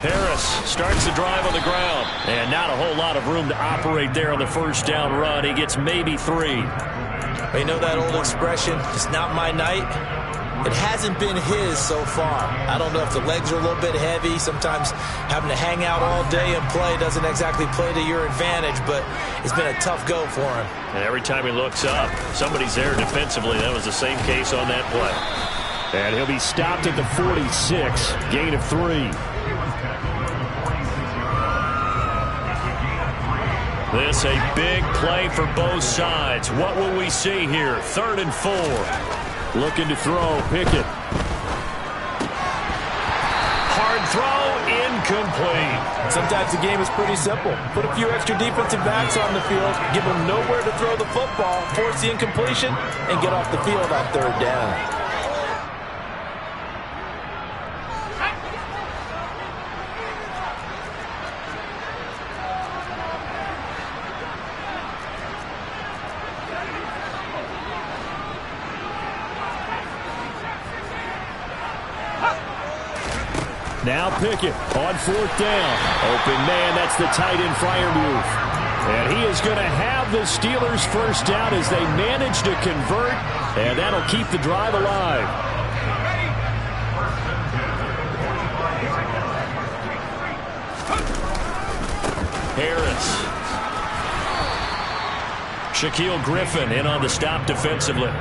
Harris starts the drive on the ground. And not a whole lot of room to operate there on the first down run. He gets maybe 3. You know that old expression, it's not my night? It hasn't been his so far. I don't know if the legs are a little bit heavy. Sometimes having to hang out all day and play doesn't exactly play to your advantage, but it's been a tough go for him. And every time he looks up, somebody's there defensively. That was the same case on that play. And he'll be stopped at the 46, gain of 3. This a big play for both sides. What will we see here? 3rd and 4. Looking to throw. Pickett. Hard throw. Incomplete. Sometimes the game is pretty simple. Put a few extra defensive backs on the field, give them nowhere to throw the football, force the incompletion, and get off the field on 3rd down. Now Pickett on 4th down. Open man, that's the tight end Freiermuth. And he is going to have the Steelers first down as they manage to convert. And that'll keep the drive alive. Harris. Shaquill Griffin in on the stop defensively.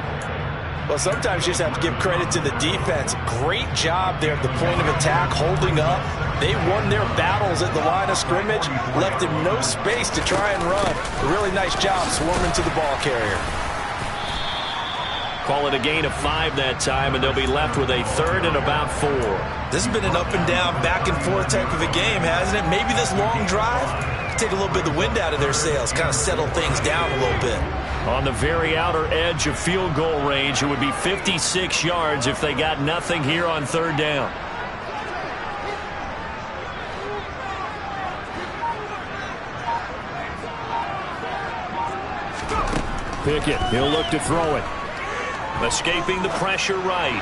Well, sometimes you just have to give credit to the defense. Great job there at the point of attack, holding up. They won their battles at the line of scrimmage, left him no space to try and run. A really nice job swarming to the ball carrier. Call it a gain of 5 that time, and they'll be left with a 3rd and about 4. This has been an up and down, back and forth type of a game, hasn't it? Maybe this long drive take a little bit of the wind out of their sails, kind of settle things down a little bit. On the very outer edge of field goal range, it would be 56 yards if they got nothing here on 3rd down. Pickett, he'll look to throw it. Escaping the pressure right.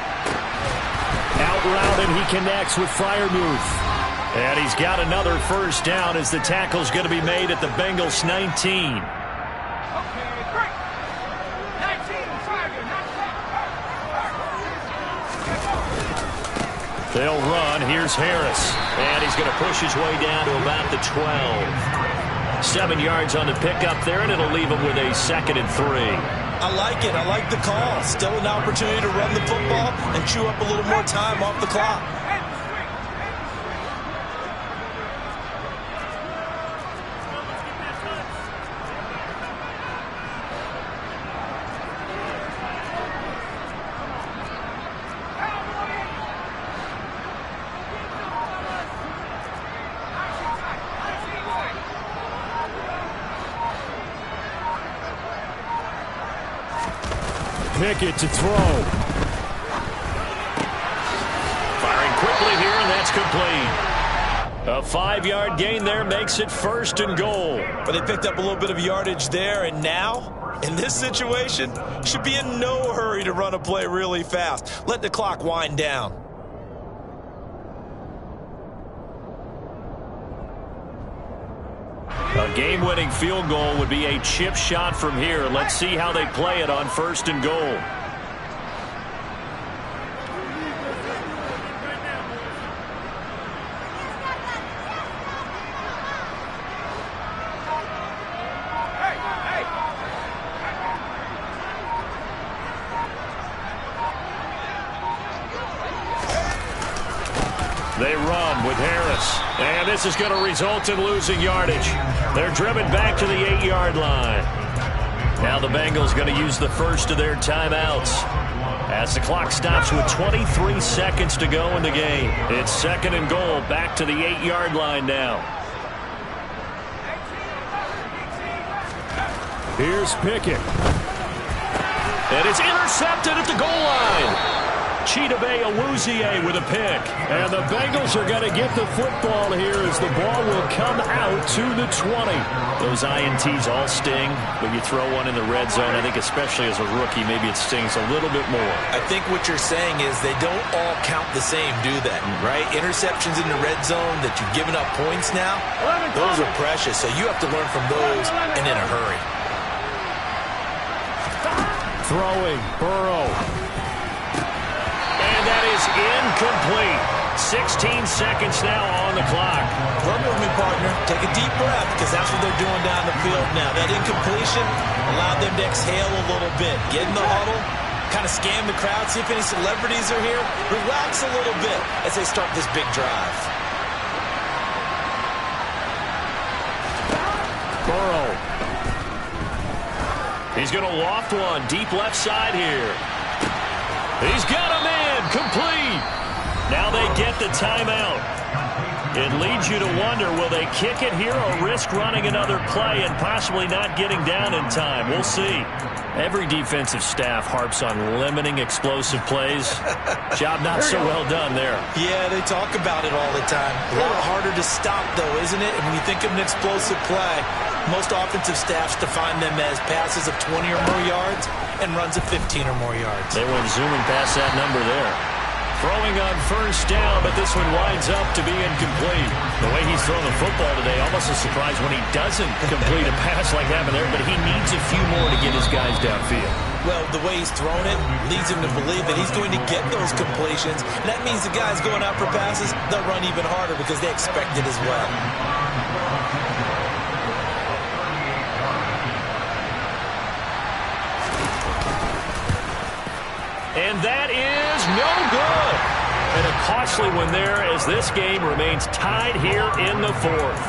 Out route, and he connects with Freiermuth. And he's got another first down as the tackle's going to be made at the Bengals 19. They'll run. Here's Harris. And he's going to push his way down to about the 12. 7 yards on the pickup there, and it'll leave him with a 2nd and 3. I like it. I like the call. Still an opportunity to run the football and chew up a little more time off the clock. Pickett to throw. Firing quickly here, and that's complete. A 5-yard gain there makes it 1st and goal. But they picked up a little bit of yardage there, and now, in this situation, should be in no hurry to run a play really fast. Let the clock wind down. A game-winning field goal would be a chip shot from here. Let's see how they play it on 1st and goal. They run with Harris. And this is going to result in losing yardage. They're driven back to the 8-yard line. Now the Bengals going to use the first of their timeouts as the clock stops with 23 seconds to go in the game. It's 2nd and goal, back to the 8-yard line now. Here's Pickett. And it's intercepted at the goal line. Chidobe Awuzie with a pick. And the Bengals are going to get the football here as the ball will come out to the 20. Those INTs all sting, but you throw one in the red zone, I think especially as a rookie, maybe it stings a little bit more. I think what you're saying is they don't all count the same, do they? Right? Interceptions in the red zone that you've given up points now, those are precious, so you have to learn from those and in a hurry. Throwing, Burrow. And that is incomplete. 16 seconds now on the clock. Work with me, partner. Take a deep breath because that's what they're doing down the field now. That incompletion allowed them to exhale a little bit. Get in the huddle, kind of scan the crowd, see if any celebrities are here. Relax a little bit as they start this big drive. Burrow. He's going to loft one deep left side here. He's got him in. Complete. Now they get the timeout. It leads you to wonder, will they kick it here or risk running another play and possibly not getting down in time? We'll see. Every defensive staff harps on limiting explosive plays. Job not so well done there. Yeah, they talk about it all the time. A lot harder to stop, though, isn't it? And when you think of an explosive play, most offensive staffs define them as passes of 20 or more yards and runs of 15 or more yards. They went zooming past that number there. Throwing on first down, but this one winds up to be incomplete. The way he's throwing the football today, almost a surprise when he doesn't complete a pass like happened there, but he needs a few more to get his guys downfield. Well, the way he's thrown it leads him to believe that he's going to get those completions. And that means the guys going out for passes, they'll run even harder because they expect it as well. And that is no good. And a costly one there as this game remains tied here in the fourth.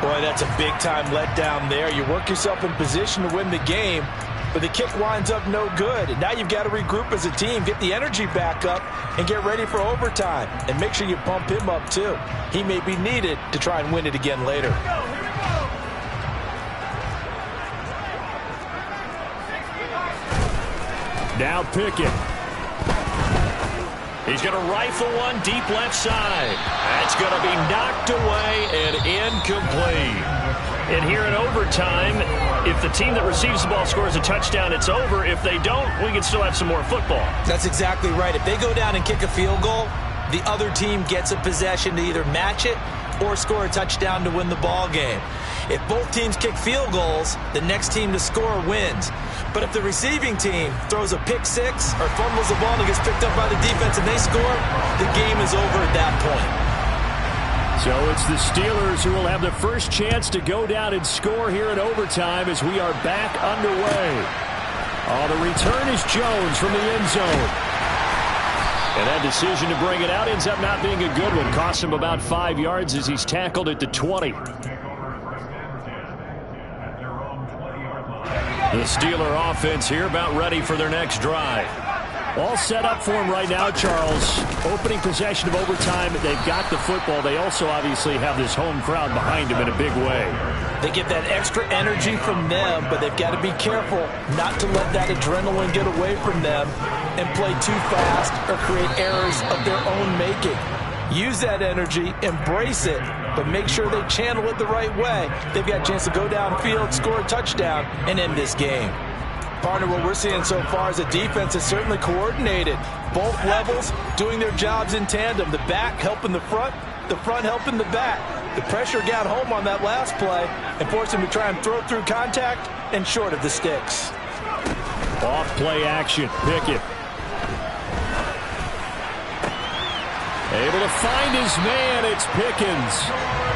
Boy, that's a big-time letdown there. You work yourself in position to win the game, but the kick winds up no good. And now you've got to regroup as a team, get the energy back up, and get ready for overtime. And make sure you bump him up, too. He may be needed to try and win it again later. Now Pickett. He's going to rifle one deep left side. That's going to be knocked away and incomplete. And here in overtime, if the team that receives the ball scores a touchdown, it's over. If they don't, we can still have some more football. That's exactly right. If they go down and kick a field goal, the other team gets a possession to either match it or score a touchdown to win the ball game. If both teams kick field goals, the next team to score wins. But if the receiving team throws a pick six or fumbles the ball and gets picked up by the defense and they score, the game is over at that point. So it's the Steelers who will have the first chance to go down and score here in overtime as we are back underway. Oh, the return is Jones from the end zone. And that decision to bring it out ends up not being a good one. Costs him about 5 yards as he's tackled at the 20. The Steeler offense here about ready for their next drive. All set up for him right now, Charles. Opening possession of overtime. They've got the football. They also obviously have this home crowd behind them in a big way. They get that extra energy from them, but they've got to be careful not to let that adrenaline get away from them and play too fast or create errors of their own making. Use that energy, embrace it, but make sure they channel it the right way. They've got a chance to go downfield, score a touchdown, and end this game. Partner, what we're seeing so far is a defense that's certainly coordinated. Both levels doing their jobs in tandem. The back helping the front helping the back. The pressure got home on that last play and forced him to try and throw through contact and short of the sticks. Off play action, Pickett. Able to find his man, it's Pickens.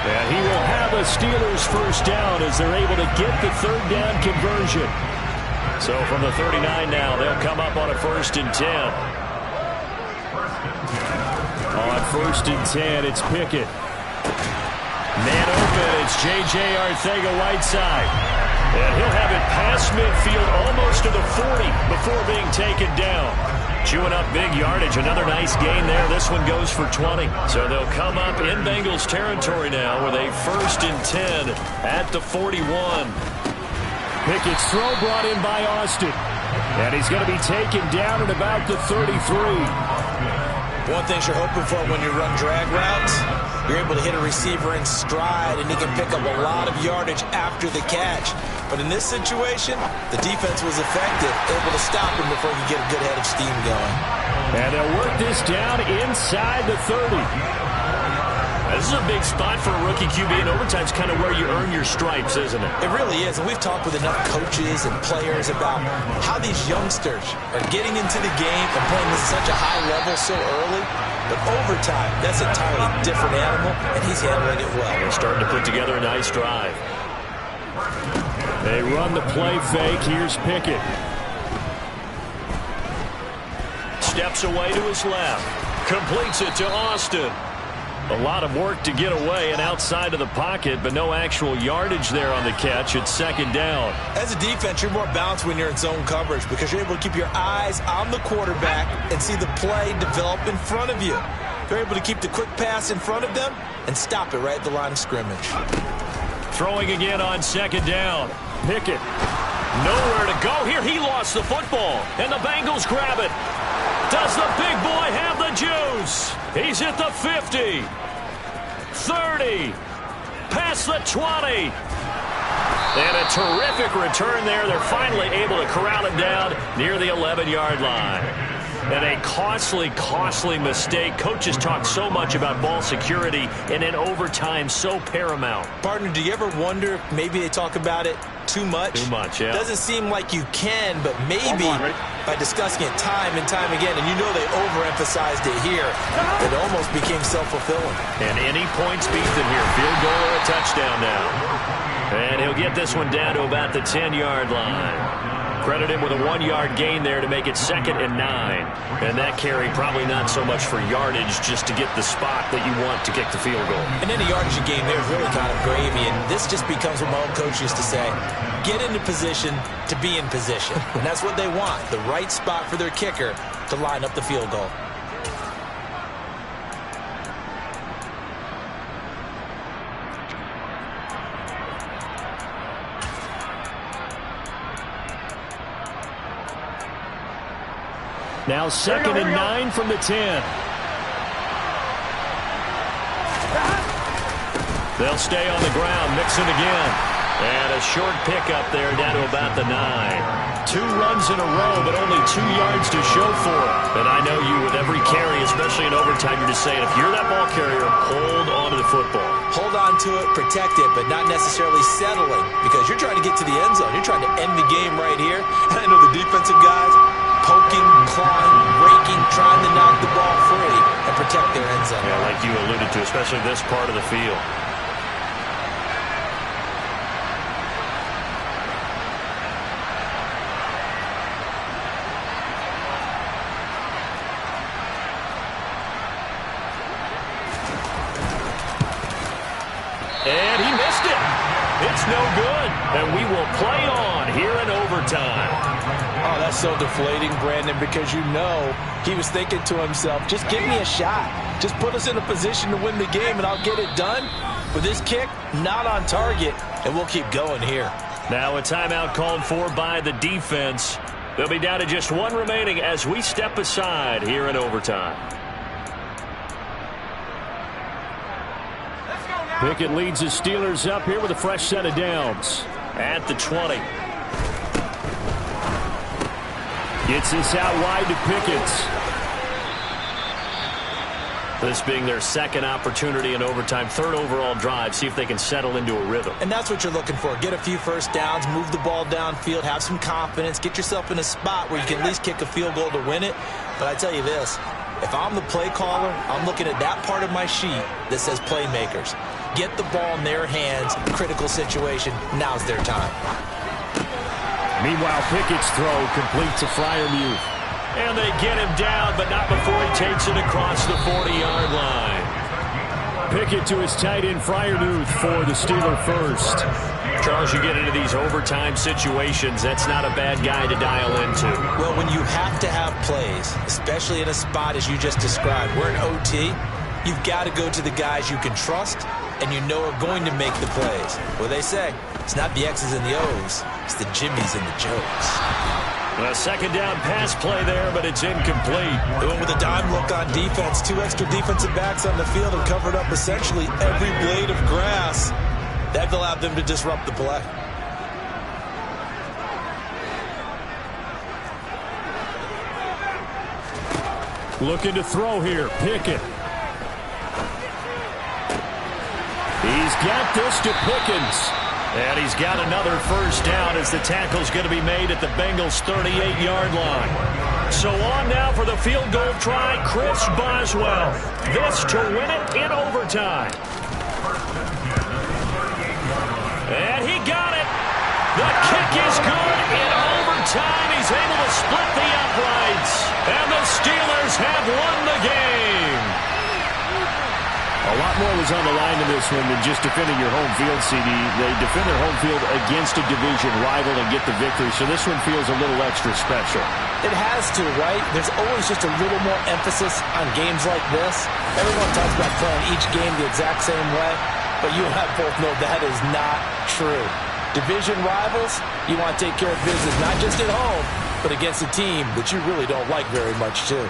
And he will have a Steelers first down as they're able to get the third down conversion. So from the 39 now, they'll come up on a 1st and 10. On 1st and 10, it's Pickett. Man open, it's J.J. Arcega-Whiteside. And he'll have it past midfield almost to the 40 before being taken down. Chewing up big yardage. Another nice gain there. This one goes for 20. So they'll come up in Bengals territory now with a 1st and 10 at the 41. Pickett's throw brought in by Austin. And he's going to be taken down at about the 33. One thing you're hoping for when you run drag routes, you're able to hit a receiver in stride, and he can pick up a lot of yardage after the catch. But in this situation, the defense was effective, able to stop him before he could get a good head of steam going. And they'll work this down inside the 30. This is a big spot for a rookie QB, and overtime's kind of where you earn your stripes, isn't it? It really is, and we've talked with enough coaches and players about how these youngsters are getting into the game and playing at such a high level so early. But overtime, that's an entirely different animal, and he's handling it well. They're starting to put together a nice drive. They run the play fake. Here's Pickett. Steps away to his left. Completes it to Austin. A lot of work to get away and outside of the pocket, but no actual yardage there on the catch. It's second down. As a defense, you're more balanced when you're in zone coverage because you're able to keep your eyes on the quarterback and see the play develop in front of you. You're able to keep the quick pass in front of them and stop it right at the line of scrimmage. Throwing again on second down. Pickett. Nowhere to go here. He lost the football, and the Bengals grab it. Does the big boy have the juice? He's at the 50, 30, past the 20. And a terrific return there. They're finally able to corral him down near the 11-yard line. And a costly, costly mistake. Coaches talk so much about ball security, and in overtime, so paramount. Partner, do you ever wonder if maybe they talk about it too much? Too much, yeah. Doesn't seem like you can, but maybe by discussing it time and time again, and you know they overemphasized it here, it almost became self-fulfilling. And any points beat them here. Field goal or a touchdown now. And he'll get this one down to about the 10-yard line. Credit him with a 1-yard gain there to make it 2nd and 9. And that carry probably not so much for yardage, just to get the spot that you want to kick the field goal. And any yardage you gain there is really kind of gravy. And this just becomes what my old coach used to say, get into position to be in position. And that's what they want, the right spot for their kicker to line up the field goal. Now 2nd and 9 from the 10. They'll stay on the ground. Mixon again. And a short pickup there down to about the 9. 2 runs in a row, but only 2 yards to show for it. And I know you, with every carry, especially in overtime, you're just saying, if you're that ball carrier, hold on to the football. Hold on to it, protect it, but not necessarily settling, because you're trying to get to the end zone. You're trying to end the game right here. And I know the defensive guys poking, clawing, raking, trying to knock the ball free and protect their end zone. Yeah, like you alluded to, especially this part of the field. And he missed it. It's no good. And we will play on here in overtime. Oh, that's so deflating, Brandon, because you know he was thinking to himself, just give me a shot. Just put us in a position to win the game, and I'll get it done. With this kick, not on target, and we'll keep going here. Now a timeout called for by the defense. They'll be down to just 1 remaining as we step aside here in overtime. Pickett leads the Steelers up here with a fresh set of downs at the 20. Gets this out wide to Pickett. This being their 2nd opportunity in overtime, 3rd overall drive. See if they can settle into a rhythm. And that's what you're looking for. Get a few first downs, move the ball downfield, have some confidence, get yourself in a spot where you can at least kick a field goal to win it. But I tell you this, if I'm the play caller, I'm looking at that part of my sheet that says playmakers. Get the ball in their hands, critical situation, now's their time. Meanwhile, Pickett's throw complete to Freiermuth. And they get him down, but not before he takes it across the 40-yard line. Pickett to his tight end, Freiermuth, for the Steeler first. Charles, you get into these overtime situations, that's not a bad guy to dial into. Well, when you have to have plays, especially in a spot as you just described, we're in OT, you've got to go to the guys you can trust and you know are going to make the plays. Well, they say, It's not the X's and the O's. It's the Jimmies and the Joes. A second down pass play there, but it's incomplete. They went with a dime look on defense. 2 extra defensive backs on the field and covered up essentially every blade of grass. That allowed them to disrupt the play. Looking to throw here. Pickett. He's got this to Pickens. And he's got another first down as the tackle's going to be made at the Bengals' 38-yard line. So on now for the field goal try, Chris Boswell. This to win it in overtime. And he got it. The kick is good in overtime. He's able to split the uprights. And the Steelers have won the game. A lot more was on the line in this one than just defending your home field, CD. They defend their home field against a division rival and get the victory, so this one feels a little extra special. It has to, right? There's always just a little more emphasis on games like this. Everyone talks about playing each game the exact same way, but you and I both know that is not true. Division rivals, you want to take care of business, not just at home, but against a team that you really don't like very much, too.